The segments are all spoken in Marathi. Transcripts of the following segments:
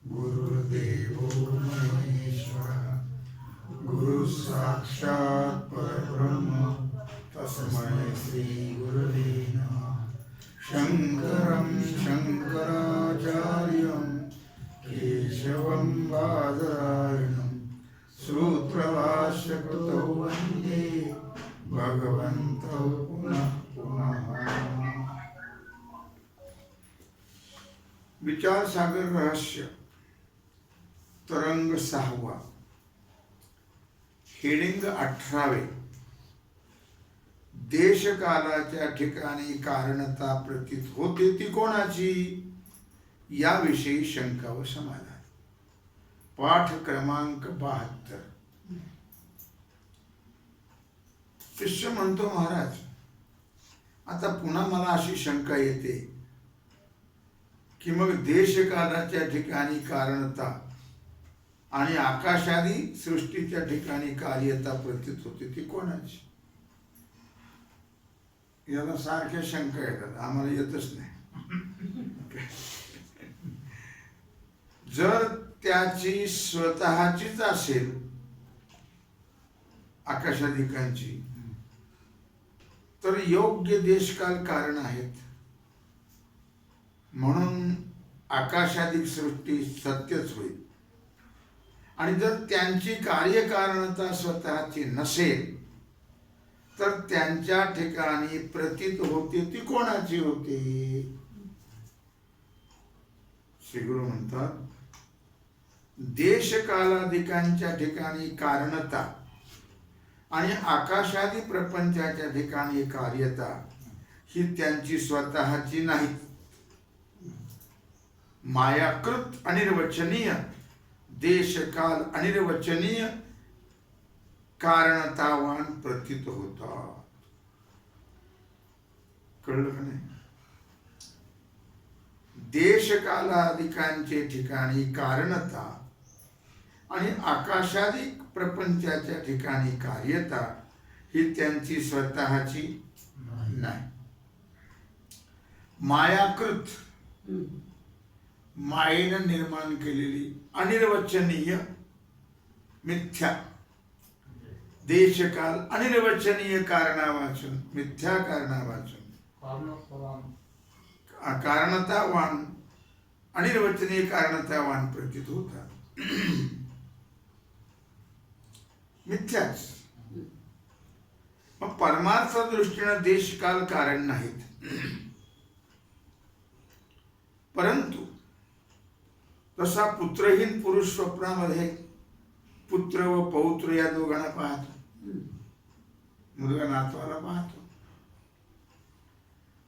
गुरुदेवो महेश्वरः गुरु साक्षात् परब्रह्म तस्मै श्री गुरवे नमः। शंकरं शंकराचार्यं केशवं बादरायणं सूत्रभाष्यकृतौ वन्दे भगवन्तौ पुनः पुनः। विचार सागर रहस्य तरंग 6वा हेडिंग 18 देशकालाच्या ठिकाणी कारणता प्रतीत होते ती कोणाची याविषयी शंका व समाधान। पाठ क्रमांक 72। शिष्य म्हणतो महाराज आता पुन्हा मला अशी शंका येते कि मग देशकालाच्या ठिकाणी कारणता आणि आकाशादी सृष्टीच्या ठिकाणी कार्यता प्रतीत होते ती कोणाची। याला सारख्या शंका येतात, आम्हाला येतच नाही। जर त्याची स्वतःचीच असेल आकाशादिकांची तर योग्य देशकाल कारण आहेत म्हणून आकाशादिक सृष्टी सत्यच होईल। आणि जर त्यांची कार्यकारणता स्वतःची नसेल तर त्यांच्या ठिकाणी प्रतीत होते ती कोणाची होते। श्री गुरु म्हणतात देशकालादिकांच्या ठिकाणी कारणता आणि आकाशादी प्रपंचाच्या ठिकाणी कार्यता ही त्यांची स्वतःची नाही, मायाकृत अनिर्वचनीय देशकाल अनिर्वचनीय कारणतावान प्रतीत होता। कळलं का नाही। देशकालादिकांचे ठिकाणी कारणता आणि आकाशादिक प्रपंचाच्या ठिकाणी कार्यता ही त्यांची स्वतःची नाही, मायाकृत मायेनं निर्माण केलेली अनिर्वचनीय मिथ्या देशकाल अनिर्वचनीय कारणावाचून मिथ्या कारणावाचून कारणतावान अनिर्वचनीय कारणतावान प्रतीत होतात। मिथ्याच। मग परमार्थ दृष्टीने देशकाल कारण नाहीत, परंतु तसा पुत्रहीन पुरुष स्वप्नामध्ये पुत्र व पौत्र या दोघांना पाहतो, मुलगा नातवाला पाहतो।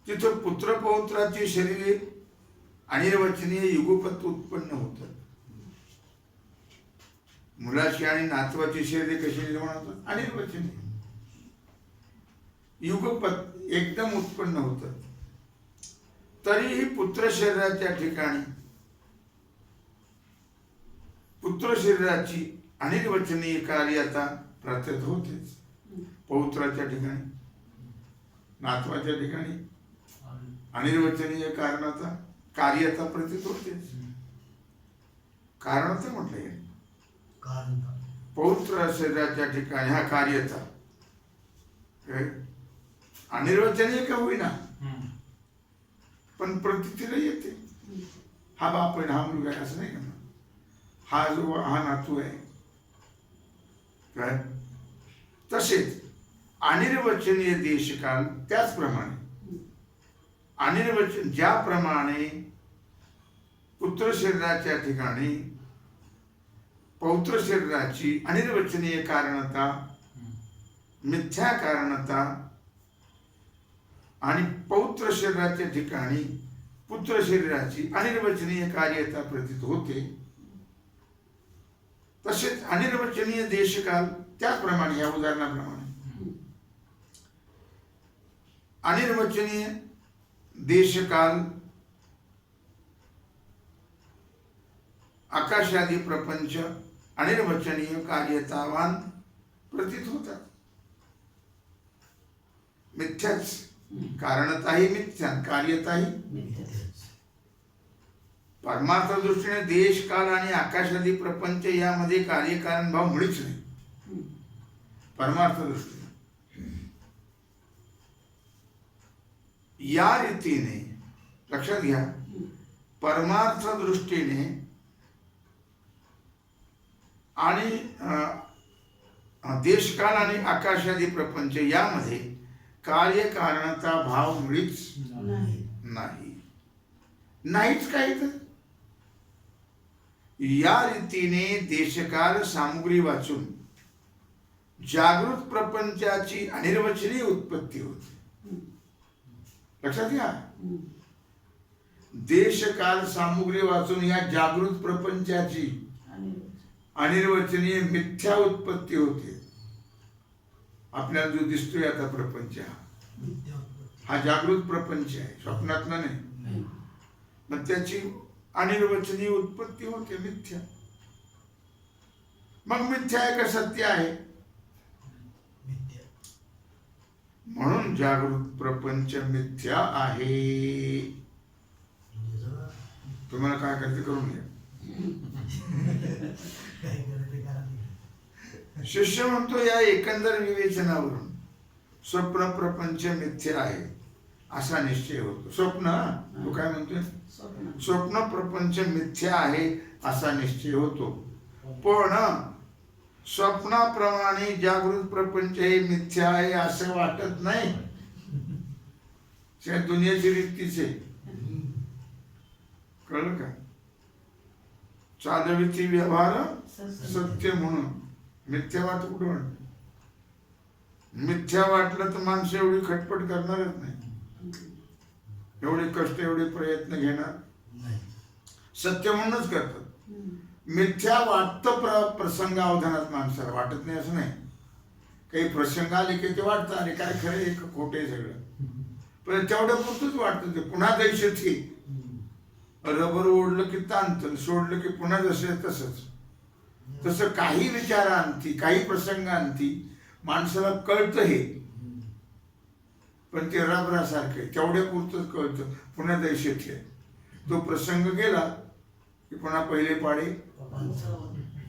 तिथं पुत्र पौत्राची शरीरे अनिर्वचनीय युगपत उत्पन्न होतात। मुलाची आणि नातवाची शरीरे कशी निर्माण होतात, अनिर्वचनीय युगपत एकदम उत्पन्न होतात। तरीही पुत्र शरीराच्या ठिकाणी पुत्र शरीराची अनिर्वचनीय कार्यता प्रतीत होतेच, पौत्राच्या ठिकाणी नातवाच्या ठिकाणी अनिर्वचनीय कारणाचा कार्यता प्रतीत होतेच। कारणता म्हटलं गेलं पौत्र शरीराच्या ठिकाणी हा कार्यता अनिर्वचनीय का होईना पण प्रतीतीला येते। हा बाप आहे, हा मुलगा आहे असं नाही का, हा जो हा नातू आहे काय। तसेच अनिर्वचनीय देशकाल त्याचप्रमाणे अनिर्वचन ज्याप्रमाणे पुत्र शरीराच्या ठिकाणी पौत्र शरीराची अनिर्वचनीय कारणता मिथ्या कारणता आणि पौत्र शरीराच्या ठिकाणी पुत्र शरीराची अनिर्वचनीय कार्यता प्रतीत होते, तसेच अनिर्वचनीय देशकाल त्याचप्रमाणे या उदाहरणाप्रमाणे अनिर्वचनीय देशकाल आकाशादी प्रपंच अनिर्वचनीय कार्यतावान प्रतीत होतात। मिथ्याच कारणताही मिथ्या कार्यताही परमार्थ दृष्टीने देश काल आणि आकाशादी प्रपंच यामध्ये कार्यकारण भाव मुळीच नाही. परमार्थ दृष्टीने या रीतीने लक्षात घ्या, परमार्थ दृष्टीने आणि देशकाल आणि आकाशादी प्रपंच यामध्ये कार्यकारणता भाव मुळीच नाही, नाहीच काही. तर या रीतीने देशकाल सामुग्री वाचून जागृत प्रपंचाची अनिर्वचनीय उत्पत्ती होते. लक्षात घ्या, देशकाल सामुग्री वाचून या जागृत प्रपंचाची अनिर्वचनीय मिथ्या उत्पत्ती होते. आपल्याला जो दिसतोय आता प्रपंच हा जागृत प्रपंच आहे, स्वप्नातला नाही. मग त्याची अनिर्वचनीय उत्पत्ती होते, मिथ्या. मग मिथ्या आहे का सत्य आहे? म्हणून जागृत प्रपंच मिथ्या आहे. तुम्हाला काय करायचं करून घ्या. शिष्य म्हणतो, या एकंदर विवेचनावरून स्वप्न प्रपंच मिथ्या आहे असा निश्चय होतो. स्वप्न, तो काय म्हणतोय, स्वप्न प्रपंच मिथ्या आहे असा निश्चय होतो. पण स्वप्नाप्रमाणे जागृत प्रपंच हे मिथ्या आहे असं वाटत नाही. दुनियाची रीतीच आहे, कळलं का? चालविती व्यवहार सत्य म्हणून मिथ्या वाट कुठं वाटत? मिथ्या वाटलं तर माणसं एवढी खटपट करणारच नाही, एवढे कष्ट एवढे प्रयत्न घेणार. सत्य म्हणूनच करतात. मिथ्या वाटतं प्रसंगावधानात माणसाला वाटत नाही असं नाही. काही प्रसंग आले की ते वाटतं आणि काय खरं एक खोटे सगळं, पण तेवढ्या पुरतच वाटतं. ते पुन्हा दैशत की रबर ओढलं की ताणतं, सोडलं की पुन्हा जसं तसंच. तसं काही विचारांती काही प्रसंगांती माणसाला कळतं हे, पण ते रबरासारखे तेवढ्या पुरतच कळतं, पुन्हा दैशत आहे. तो प्रसंग गेला की पुन्हा पहिले पाडे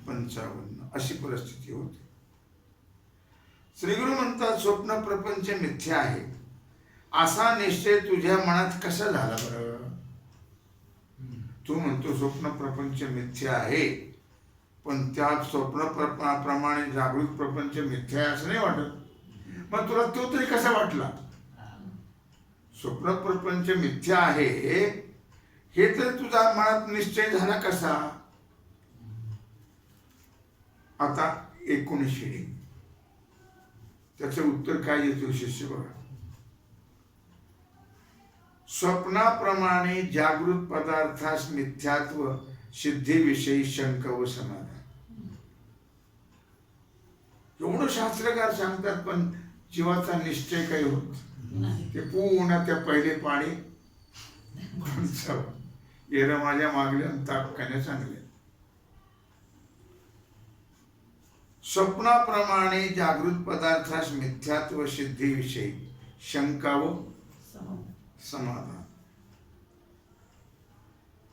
55 अशी परिस्थिती होती. श्रीगुरु म्हणतात, स्वप्न प्रपंच मिथ्या आहे असा निश्चय तुझ्या मनात कसा झाला बरं? तू म्हणतो स्वप्न प्रपंच मिथ्या आहे, पण त्या स्वप्न प्रमाणे जागृत प्रपंच मिथ्या आहे असं नाही वाटत. मग तुला तो तरी कसा वाटला? स्वप्न प्रपंच मिथ्या आहे हे तर तुझा मनात निश्चय झाला कसा? आता 19 त्याचं उत्तर काय देतो शिष्य बघा. स्वप्नाप्रमाणे जागृत पदार्थास मिथ्यात्व सिद्धीविषयी शंक व समाधान. एवढं शास्त्रकार सांगतात, पण जीवाचा निश्चय काही होत ते पुन्हा त्या पहिले पाणी येर माझ्या मागल्या तापकाने सांगले. स्वप्नाप्रमाणे जागृत पदार्थास मिथ्यात्व सिद्धीविषयी शंका व समाधान.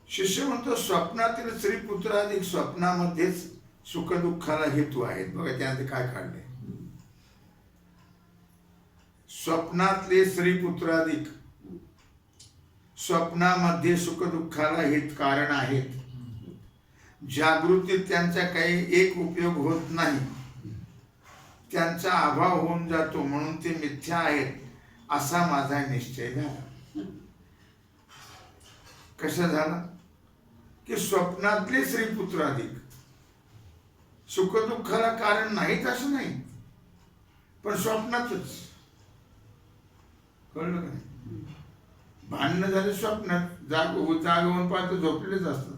शिष्य म्हणतो, स्वप्नातील स्त्री पुत्राधिक स्वप्नामध्येच सुख दुःखाला हेतू आहेत. बघा त्यामध्ये काय काढले. स्वप्नातले स्त्री पुत्राधिक स्वप्नामध्ये सुख दुःखाला हेत कारण आहेत. जागृतीत त्यांचा काही एक उपयोग होत नाही, त्यांचा अभाव होऊन जातो, म्हणून ते मिथ्या आहेत असा माझा निश्चय झाला. कसा झाला? की स्वप्नातले स्त्री पुत्राधिक सुख दुःखाला कारण नाहीत असं नाही, पण स्वप्नातच. कळलं का नाही? भांडणं झाले स्वप्नात, जागवून पाहतो झोपलेच असतात,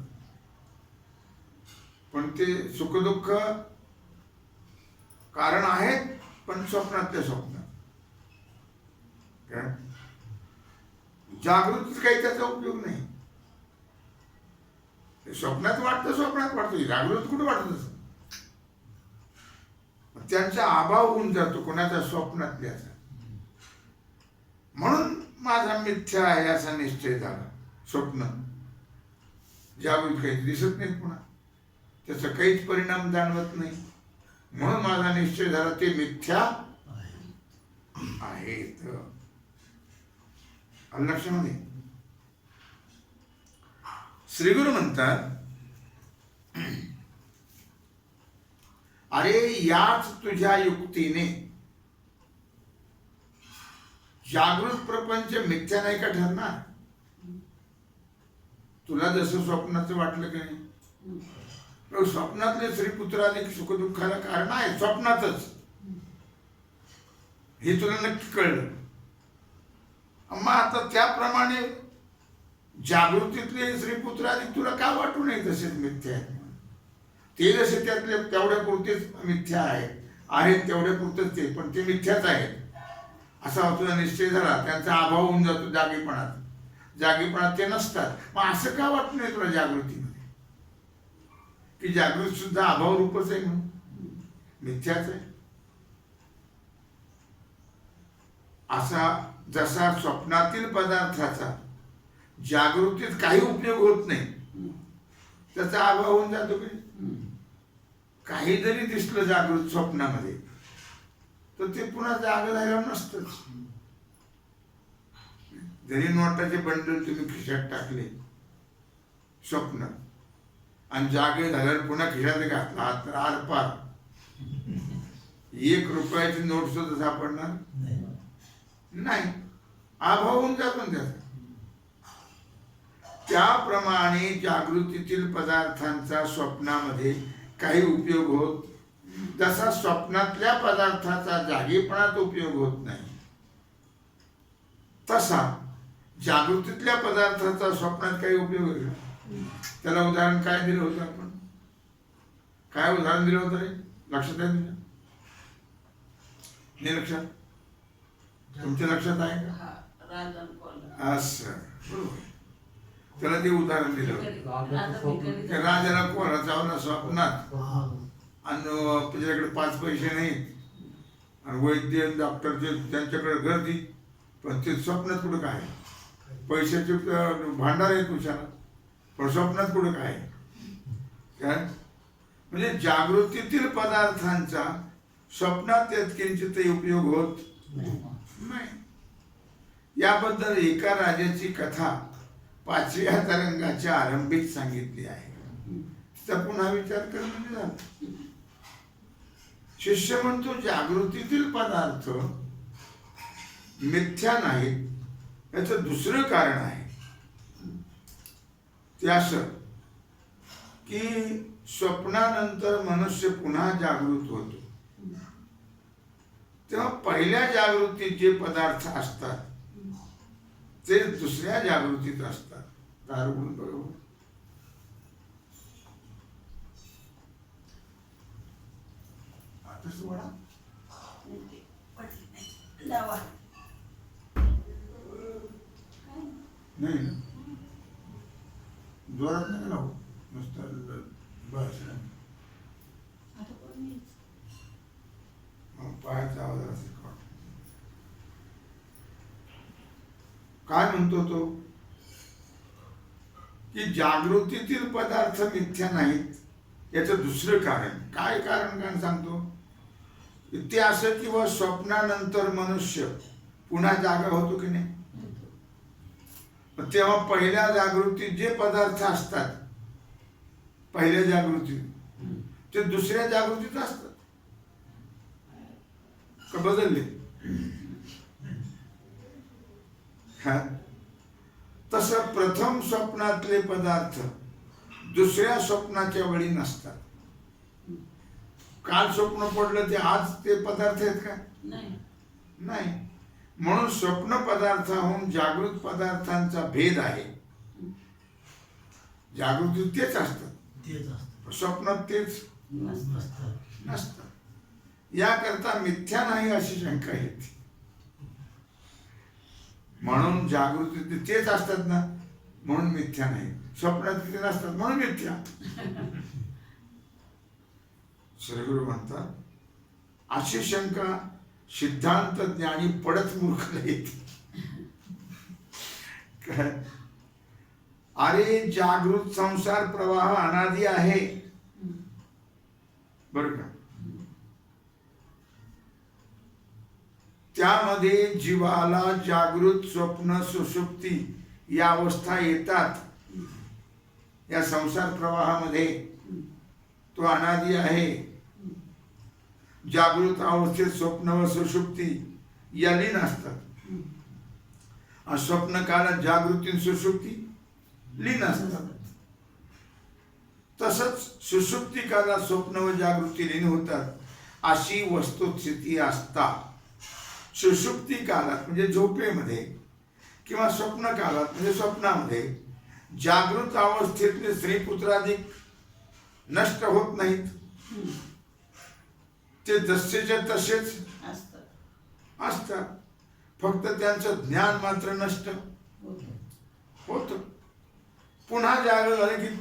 पण ते सुख दुःख कारण आहेत, पण स्वप्नातल्या स्वप्नात. जागृतीत काही त्याचा उपयोग नाही. स्वप्नात वाटतं, स्वप्नात वाटतं, जागृत कुठं वाटत? त्यांचा अभाव होऊन जातो कोणाचा? स्वप्नातल्याचा. म्हणून माझा मिथ्या आहे असा निश्चय झाला. स्वप्न जागृत काही दिसत नाही, पुन्हा त्याचा काहीच परिणाम जाणवत नाही. म्हणून माझा निश्चय झाला ते मिथ्या आहेत. लक्षामध्ये श्री गुरु म्हणतात, अरे याच तुझ्या युक्तीने जागृत प्रपंच मिथ्या नाही का ठरणार? तुला जसं स्वप्नाचं वाटलं की नाही, स्वप्नातले श्रीपुत्राने सुखदुःखाला कारण आहे स्वप्नातच, हे तुला नक्की कळलं. मग आता त्याप्रमाणे जागृतीतले श्रीपुत्राने तुला का वाटू नये तसेच मिथ्या आहेत? ते जसे त्यातले तेवढ्या पुरतेच मिथ्या आहेत तेवढ्या पुरतेच ते, पण ते मिथ्याच आहेत असा तुला निश्चय झाला. त्यांचा अभाव होऊन जातो जागीपणात ते नसतात. मग असं का वाटत नाही तुला जागृतीमध्ये की जागृत सुद्धा अभाव रूपच आहे, म्हणून मिथ्याच आहे? असा जसा स्वप्नातील पदार्थाचा जागृतीत काही उपयोग होत नाही, त्याचा अभाव होऊन जातो की काही जरी दिसलं जागृत स्वप्नामध्ये तर ते पुन्हा जाग झाल्यावर नसतंच. जरी नोटाचे बंडल तुम्ही खिशात टाकले स्वप्न आणि जागे झाल्यावर पुन्हा खिशात घातला तर आरपार 1 रुपयाची नोट सुद्धा सापडणार नाही, अभाव होऊन जातो त्याचा. त्याप्रमाणे जागृतीतील पदार्थांचा स्वप्नामध्ये काही उपयोग होत, जसा स्वप्नातल्या पदार्थाचा जागेपणात उपयोग होत नाही, तसा जागृतीतल्या पदार्थाचा स्वप्नात काही उपयोग होईल. त्याला उदाहरण काय दिलं होतं आपण? काय उदाहरण दिलं होतं रे? लक्षात आहे तुझ्या? नाही लक्षात? तुमच्या लक्षात आहे का? असं बरोबर. त्याला ते उदाहरण दिलं होतं. राजाला कोणा चावला स्वप्नात आणि त्याच्याकडे 5 पैसे नाहीत आणि वैद्य डॉक्टरचे त्यांच्याकडे गर्दी, पण ते स्वप्नात कुठं काय? पैशाचे भांडार आहे तुझ्याला, पण स्वप्नात कुठं काय? म्हणजे जागृतीतील पदार्थांचा स्वप्नात किंचितही उपयोग होत नाही. याबद्दल एका राजाची कथा 5व्या तरंगाच्या आरंभीत सांगितली आहे. तर पुन्हा विचार कर म्हणजे झालं. शिष्य म्हणतो जागृतीतील पदार्थ मिथ्या नाहीत, याचं दुसरं कारण आहे. ते असं की स्वप्नानंतर मनुष्य पुन्हा जागृत होतो, तेव्हा पहिल्या जागृतीत जे पदार्थ असतात ते दुसऱ्या जागृतीत असतात. दारुगुण बरोबर. आताच वडा नाही ना, जोरात नाही लावू, नुसतं बस. पायाचा आवाज असेल. काय म्हणतो तो की जागृतीतील पदार्थ मिथ्या नाहीत, याचं दुसरं कारण काय? कारण सांगतो ते असं की स्वप्नानंतर मनुष्य पुन्हा जागा होतो की नाही, तेव्हा पहिल्या जागृतीत जे पदार्थ असतात पहिल्या जागृतीत ते दुसऱ्या जागृतीत असतात का बदलले? तसं प्रथम स्वप्नातले पदार्थ दुसऱ्या स्वप्नाच्या वेळी नसतात. काल स्वप्न पडलं ते आज ते पदार्थ आहेत का? नाही. म्हणून स्वप्न पदार्थाहून जागृत पदार्थांचा भेद आहे. जागृतीत तेच असतात, स्वप्नात तेच नसतात. याकरता मिथ्या नाही अशी शंका येते. म्हणून जागृतीत तेच असतात ना, म्हणून मिथ्या नाही. स्वप्नात तिथे नसतात म्हणून मिथ्या. श्रीगुरु म्हणतात अशी शंका सिद्धांत ज्ञानी पडत मूर्खला येते. अरे जागृत संसार प्रवाह अनादी आहे बरं का. त्यामध्ये जीवाला जागृत स्वप्न सुषुप्ती या अवस्था येतात. या संसार प्रवाहामध्ये तो अनादी आहे. जागृत अवस्थेत स्वप्न व सुषुप्ती या लीन असतात. स्वप्न काळात जागृती सुषुप्ती लीन असतात. तसंच सुषुप्ती काळात स्वप्न व जागृती लीन होतात अशी वस्तुस्थिती असता. सुषुप्ती काळात म्हणजे झोपेमध्ये किंवा स्वप्न काळात म्हणजे स्वप्नामध्ये जागृत अवस्थेतले स्त्री पुत्राधिक नष्ट होत नाहीत. ते जसेच्या तसेच असतात. फक्त त्यांचं ज्ञान मात्र नष्ट होत. पुन्हा जागृत झाले की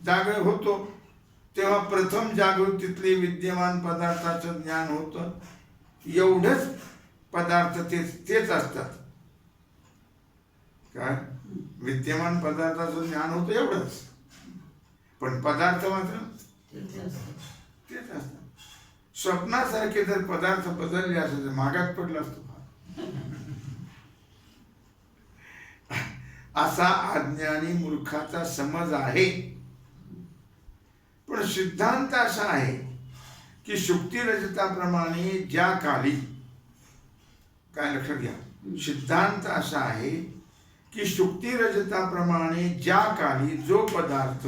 जागृत होतो तेव्हा प्रथम जागृतीतले विद्यमान पदार्थाचं ज्ञान होतं. एवढेच पदार्थ तेच असतात. काय विद्यमान पदार्थाचं ज्ञान होतं एवढंच, पण पदार्थ मात्र तेच असतात. स्वप्नासारखे जर पदार्थ बदलले असेल तर मागात पडला असतो. असा अज्ञानी मूर्खाचा समज आहे. पण सिद्धांत असा आहे की शुक्ती रजताप्रमाणे ज्या काली, काय लक्षात घ्या, सिद्धांत असा आहे की शुक्ती रजताप्रमाणे ज्या काली जो पदार्थ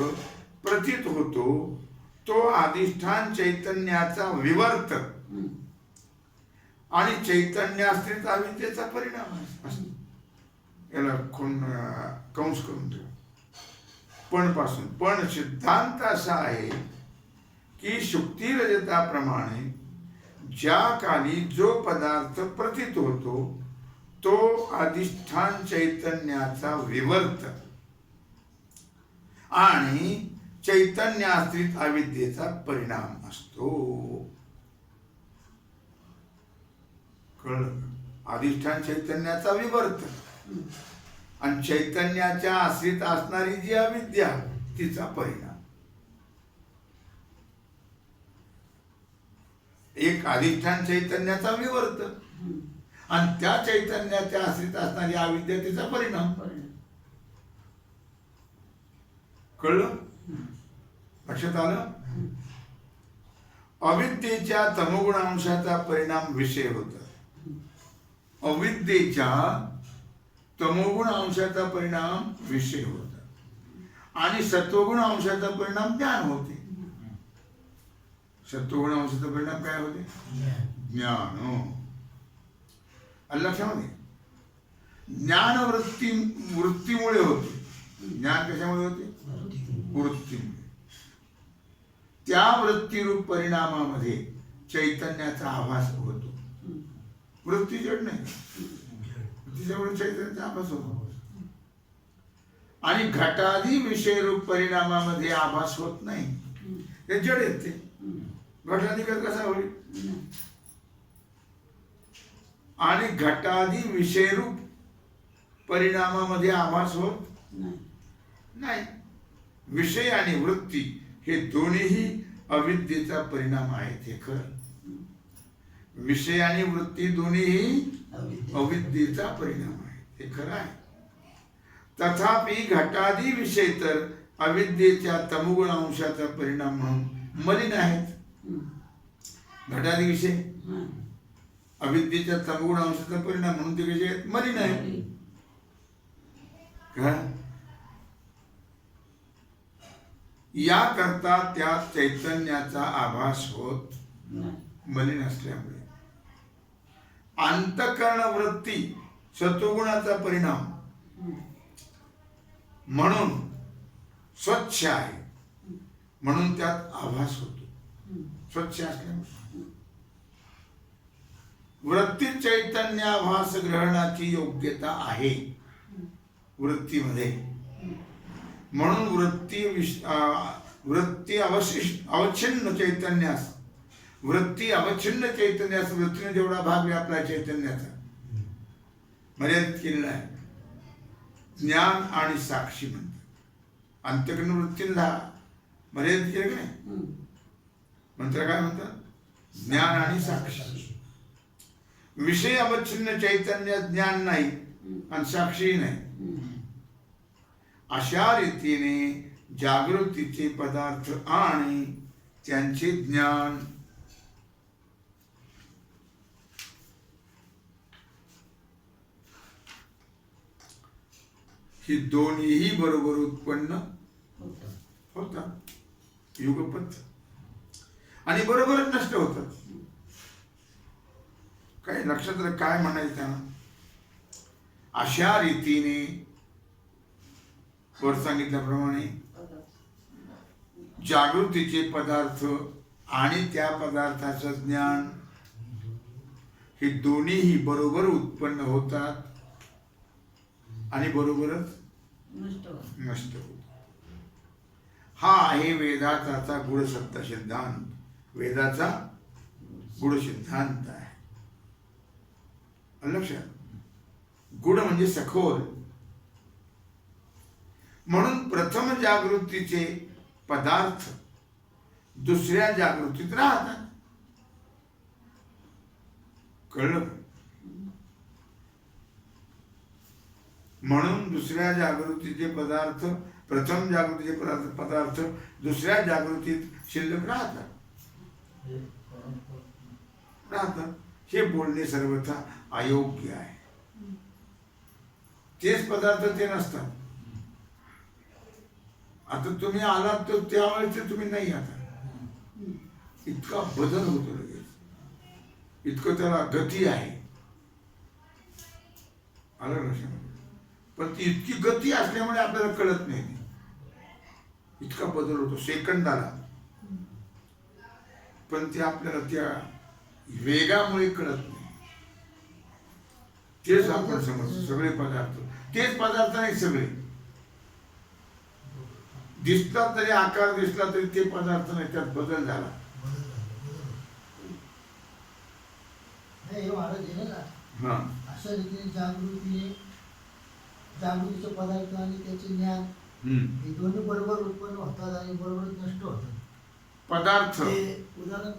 प्रतीत होतो तो अधिष्ठान चैतन्याचा विवर्त आणि चैतन्याश्रित अविद्येचा परिणाम असतो. याला कंस करून ठेवा. पण पासून पण सिद्धांत असा आहे की शुक्ती रजताप्रमाणे ज्या काली जो पदार्थ प्रतीत होतो तो अधिष्ठान चैतन्याचा विवर्त आणि चैतन्याश्रित अविद्येचा परिणाम असतो. कळलं? अधिष्ठान चैतन्याचा विवर्त आणि चैतन्याच्या आश्रित असणारी जी अविद्या तिचा परिणाम. एक अधिष्ठान चैतन्याचा विवर्त आणि त्या चैतन्याच्या आश्रित असणारी अविद्या तिचा परिणाम. कळलं? लक्षात आलं? अविद्येच्या तमोगुण अंशाचा परिणाम विषय होता. अविद्येच्या तमोगुण अंशाचा परिणाम विषय होता आणि सत्वगुण अंशाचा परिणाम ज्ञान होते. सत्वगुण अंशाचा परिणाम काय होते? ज्ञान. लक्षामध्ये ज्ञान वृत्तीमुळे होते. ज्ञान कशामुळे होते? वृत्तीमुळे. त्या वृत्तीरूप परिणामामध्ये चैतन्याचा आभास होतो. वृत्ती जड नाही, तिच्यामुळे चैतन्याचा आभास होतो. आणि घटादी विषयरूप परिणामामध्ये आभास होत नाही. ते जड येते. घटाधिकार कसा होईल? आणि घटादी विषयरूप परिणामामध्ये आभास होत नाही. विषय आणि वृत्ती हे दोन्हीही अविद्येचा परिणाम आहेत. हे खरं. विषय आणि वृत्ती दोन्हीही अविद्येचा परिणाम आहे. हे खरं आहे. तथापि घटादी विषय तर अविद्येच्या तमोगुण अंशाचा परिणाम म्हणून मलिन आहेत. घटादी विषय अविद्येच्या तमोगुण अंशाचा परिणाम म्हणून ते कसे आहेत? मलिन आहेत. याकरता त्या चैतन्याचा आभास होत मलिन असल्यामुळे अंतःकरण वृत्ती सत्वगुणाचा परिणाम म्हणून स्वच्छ आहे, म्हणून त्यात आभास होतो. स्वच्छ असल्यामुळे वृत्ती चैतन्याभास ग्रहणाची योग्यता आहे वृत्तीमध्ये. म्हणून वृत्ती अवच्छिन्न चैतन्यास, वृत्ती अवच्छिन्न चैतन्यास, वृत्तीने जेवढा भाग व्यापला चैतन्याचा मर्यादित केलेला आहे. ज्ञान आणि साक्षी म्हणतात. अंतःकरण वृत्तींना मर्यादित केलं की नाही. मंत्र काय म्हणतात? ज्ञान आणि साक्षी. विषय अवच्छिन्न चैतन्य ज्ञान नाही आणि साक्षीही नाही. अशा रीतीने जागृतीचे पदार्थ आणि त्यांचे ज्ञान ही दोन्हीही बरोबर उत्पन्न होतात. युगपत आणि बरोबरच नष्ट होतात. काही नक्षत्र काय म्हणायचं त्यांना? अशा रीतीने वर सांगितल्याप्रमाणे जागृतीचे पदार्थ आणि त्या पदार्थाचं ज्ञान हे दोन्हीही बरोबर उत्पन्न होतात आणि बरोबरच नष्ट होतात. हा आहे वेदाचा गुढसत्ता सिद्धांत. वेदाचा गुढ सिद्धांत आहे. लक्षात, गुढ म्हणजे सखोल. म्हणून प्रथम जागृतीचे पदार्थ दुसऱ्या जागृतीत राहतात. कळलं? म्हणून दुसऱ्या जागृतीचे पदार्थ प्रथम जागृतीचे पदार्थ दुसऱ्या जागृतीत शिल्लक राहतात. हे बोलणे सर्वथा अयोग्य आहे. तेच पदार्थ ते नसतात. आता तुम्ही आलात तर त्यावेळेस तुम्ही नाही. आता इतका बदल होतो लगेच, इतकं त्याला गती आहे. आलं लक्षामध्ये? पण ती इतकी गती असल्यामुळे आपल्याला कळत नाही. इतका बदल होतो सेकंदाला, पण ते आपल्याला त्या वेगामुळे कळत नाही. तेच आपण समजतो. सगळे पदार्थ तेच पदार्थ नाही. सगळे दिसतात तरी, आकार दिसला तरी ते पदार्थ नाही. त्यात बदल झाला. हा, अशा रीतीने जागृतीचे पदार्थ आणि त्याचे ज्ञान हे दोन्ही बरोबर उत्पन्न होतात आणि बरोबर नष्ट होतात. पदार्थ उदाहरण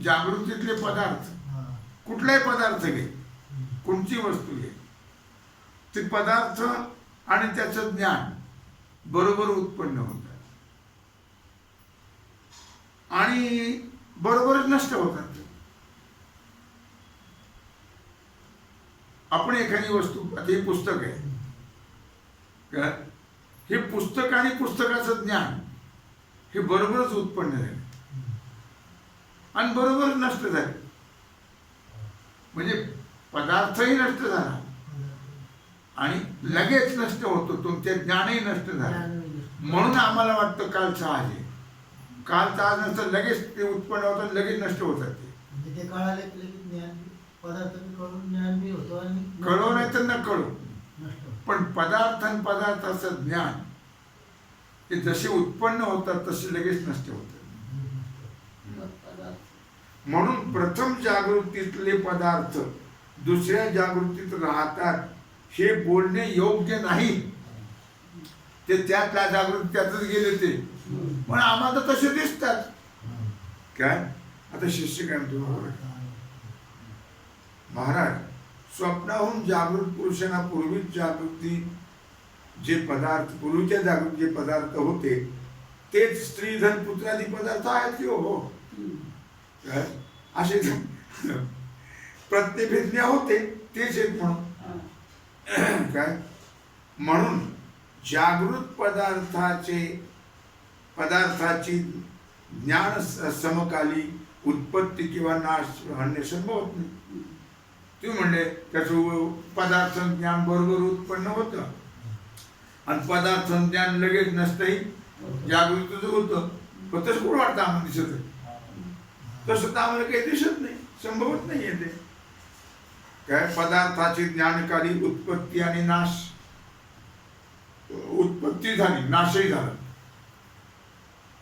जागृतीतले पदार्थ, कुठलाही पदार्थ घे, कोणती वस्तू घे, ते पदार्थ आणि त्याचं ज्ञान बरोबर उत्पन्न होतात आणि बरोबरच नष्ट होतात. आपण एखादी वस्तू, आता हे पुस्तक आहे का, हे पुस्तक आणि पुस्तकाचं ज्ञान हे बरोबरच उत्पन्न झाले आणि बरोबर नष्ट झाले. म्हणजे पदार्थही नष्ट झाला आणि लगेच नष्ट होतो. तुमचे ज्ञानही नष्ट झालं. म्हणून आम्हाला वाटतं कालचं आज आहे, कालचं आज नसतं, लगेच ते उत्पन्न होतं, लगेच नष्ट होतात. ते कळाले ज्ञान पदार्थ कळून ज्ञान बी होतो आणि कळो नाही तर न कळो, पण पदार्थ आणि पदार्थाचं ज्ञान हे जसे उत्पन्न होतात तसे लगेच नष्ट होतात. म्हणून प्रथम जागृतीतले पदार्थ दुसऱ्या जागृतीत राहतात हे बोलणे योग्य नाही. ते त्या जागृती त्यातच गेले ते, पण आम्हाला तसे दिसतात. काय आता शिष्य काय म्हणतो, महाराज स्वप्नाहून जागृत पुरुषांना पूर्वीच जागृती जे पदार्थ, पूर्वीच्या जागृत जे पदार्थ होते तेच स्त्री धन पुत्रादी पदार्थ आहेत की हो. असे प्रतिभिज्ञा होते तेच एक म्हणून काय. म्हणून जागृत पदार्थाची ज्ञान समकाली उत्पत्ती किंवा नाश आणणे संभवत नाही. तुम्ही म्हणले त्याचं पदार्थ ज्ञान बरोबर उत्पन्न होतं आणि पदार्थ ज्ञान लगेच नसतंही, जागृतीचं होतं. पण तसं कोण वाटतं आम्हाला दिसत, तसं तर आम्हाला काही दिसत नाही, संभवत नाही येते. काय पदार्थाची ज्ञानकाली उत्पत्ती आणि नाश, उत्पत्ती झाली नाशही झाला.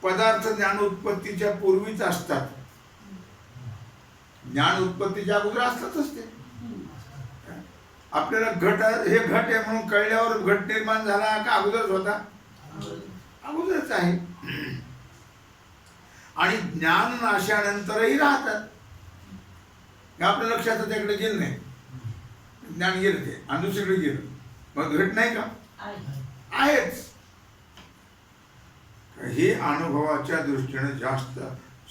पदार्थ ज्ञान उत्पत्तीच्या पूर्वीच असतात, ज्ञान उत्पत्तीच्या अगोदर असतातच ते. आपल्याला हे घट आहे म्हणून कळल्यावर घट निर्माण झाला का अगोदरच होता? अगोदरच आहे. आणि ज्ञान नाशानंतरही राहतात. हे आपल्या लक्षात त्याकडे गेलं नाही. ज्ञान गेलं ते आणि दुसरीकडे गेलं, मग घट नाही का? आहेच. हे अनुभवाच्या दृष्टीने जास्त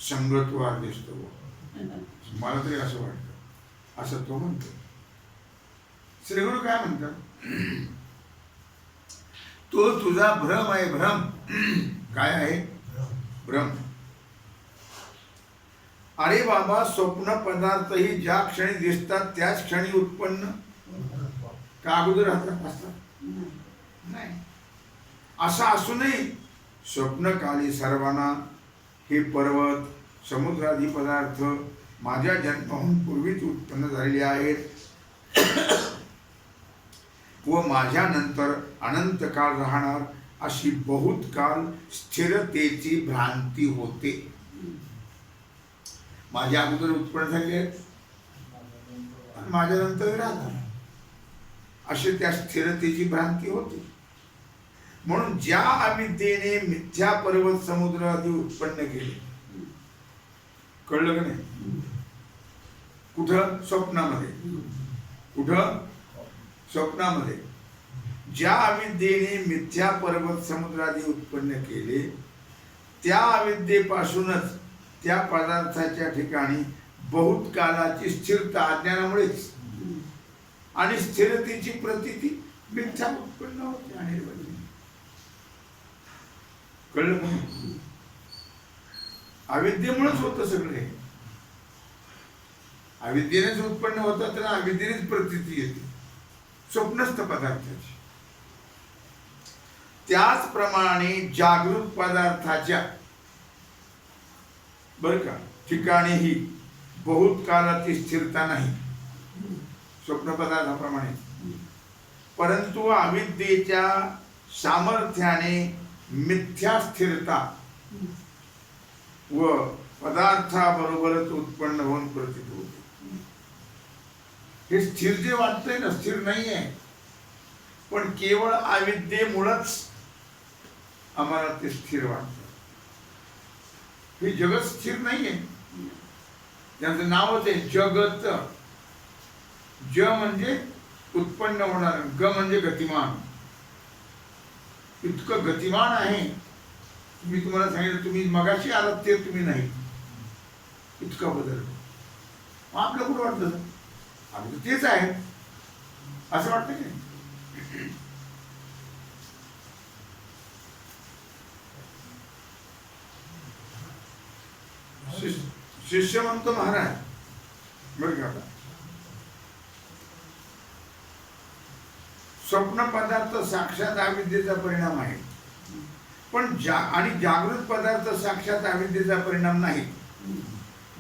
संगतवार दिसतो. मला तरी असं वाटतं, असं तो म्हणतो. श्रीगुरु काय म्हणतात? तो तुझा भ्रम आहे. भ्रम काय आहे? भ्रम. अरे बाबा, स्वप्न पदार्थही ज्या क्षणी दिसतात त्याच क्षणी उत्पन्न का अगोदर असतात? नाही. असं असूनही स्वप्नकाली सर्वांना हे पर्वत समुद्रादी पदार्थ माझ्या जन्माहून पूर्वीच उत्पन्न झालेले आहेत व माझ्या नंतर अनंत काळ राहणार अशी बहुत काल स्थिरतेची भ्रांती होते. माझ्या अगोदर उत्पन्न झाले आहेत आणि माझ्या नंतर राहणार अशी त्या स्थिरतेची भ्रांती होते. म्हणून ज्या अविद्येने मिथ्या पर्वत समुद्र आदी उत्पन्न केले, कळलं का नाही? कुठं? स्वप्नामध्ये. कुठं? स्वप्नामध्ये. ज्या अविद्येने मिथ्या पर्वत समुद्र आदी उत्पन्न केले त्या अविद्येपासूनच त्या पदार्थाच्या ठिकाणी बहुत कालाची स्थिरता अज्ञानामुळेच आणि स्थिरतेची प्रतीती मिथ्या उत्पन्न होते. आणि कळलं का? अविद्येमुळेच होतं सगळे. अविद्येनेच उत्पन्न होतं, तर अविद्येनेच प्रतीती येते स्वप्नस्थ पदार्थाची. त्याचप्रमाणे जागृत पदार्थाच्या बर का ठिकाणीही बहुत कालाची स्थिरता नाही स्वप्न पदार्थाप्रमाणे, परंतु अविद्येच्या सामर्थ्याने मिथ्या स्थिरता व पदार्थाबरोबरच उत्पन्न होऊन प्रतीत होते. हे स्थिर जे वाटतंय ना, स्थिर नाही आहे, पण केवळ अविद्येमुळेच आम्हाला ते स्थिर वाटतं. हे जगत स्थिर नाहीये. त्यांचं नावच आहे जगत. ज म्हणजे उत्पन्न होणार, ग म्हणजे गतिमान. इतकं गतिमान आहे. मी तुम्हाला सांगितलं, तुम्ही मगाशी आलात ते तुम्ही नाही, इतकं बदल. आपलं कुठं वाटतं? आपलं तेच आहे असं वाटतं की नाही? शिष्य म्हणतो महाराज बरं का, स्वप्न पदार्थ साक्षात अविद्येचा परिणाम आहे, पण जागृत पदार्थ साक्षात अविद्येचा परिणाम नाही.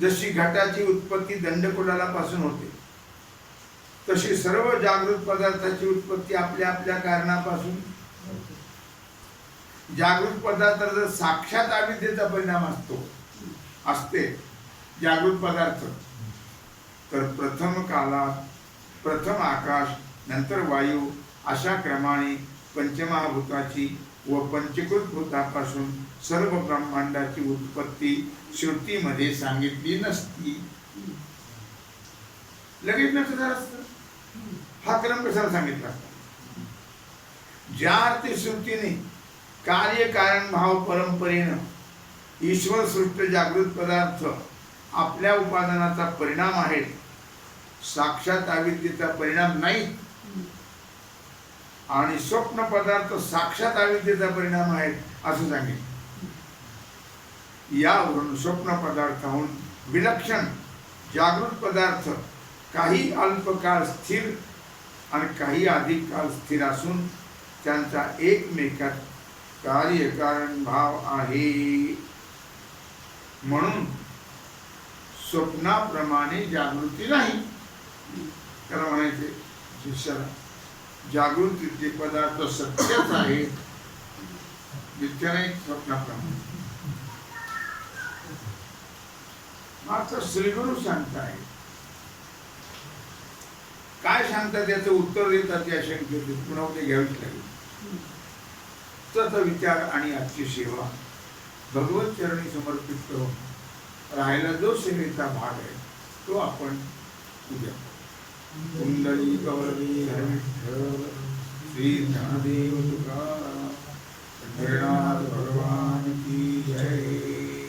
जशी घटाची उत्पत्ती दंडकुलापासून होते, तशी सर्व जागृत पदार्थाची उत्पत्ती आपल्या आपल्या कारणापासून. जागृत पदार्थ जर साक्षात अविद्येचा परिणाम असते जागृत पदार्थ, तर प्रथम कालात प्रथम आकाश, नंतर वायू अशा क्रमाने पंचमहाभूताची व पंचकृत भूतापासून सर्व ब्रह्मांडाची उत्पत्ती श्रुतीमध्ये सांगितली नसती. लगेच नसतं झालं असतं. हा क्रम कशाला सांगितला असता? ज्या अर्थी श्रुतीने कार्यकारण भाव परंपरेनं ईश्वर सृष्ट जागृत पदार्थ आपल्या उपादानाचा परिणाम आहे, साक्षात अविद्येचा परिणाम नाही, आणि स्वप्न पदार्थ साक्षात अविद्येचा परिणाम आहे असं सांगितलं. यावरून स्वप्न पदार्थाहून विलक्षण जागृत पदार्थ काही अल्पकाळ स्थिर आणि काही अधिक काळ स्थिर असून त्यांचा एकमेकात कार्यकारण भाव आहे. म्हणून स्वप्नाप्रमाणे जागृती नाही. त्याला म्हणायचे शिष्याला, जागृतीचे पदार्थ सत्यच आहे, मिथ्या नाही स्वप्नाप्रमाणे. मात्र श्रीगुरु सांगताय काय सांगतात याचं उत्तर देतात या शंकेत पुन्हा ते घ्यावीच लागेल. त्याचा विचार आणि आजची सेवा भगवत चरणी समर्पित करून राहायला जो सेवेचा भाग आहे तो आपण उद्या कुंडली गौरी हरविठ्ठल श्री ज्ञानदेव तुकाराम पंढरीनाथ भगवान की जय.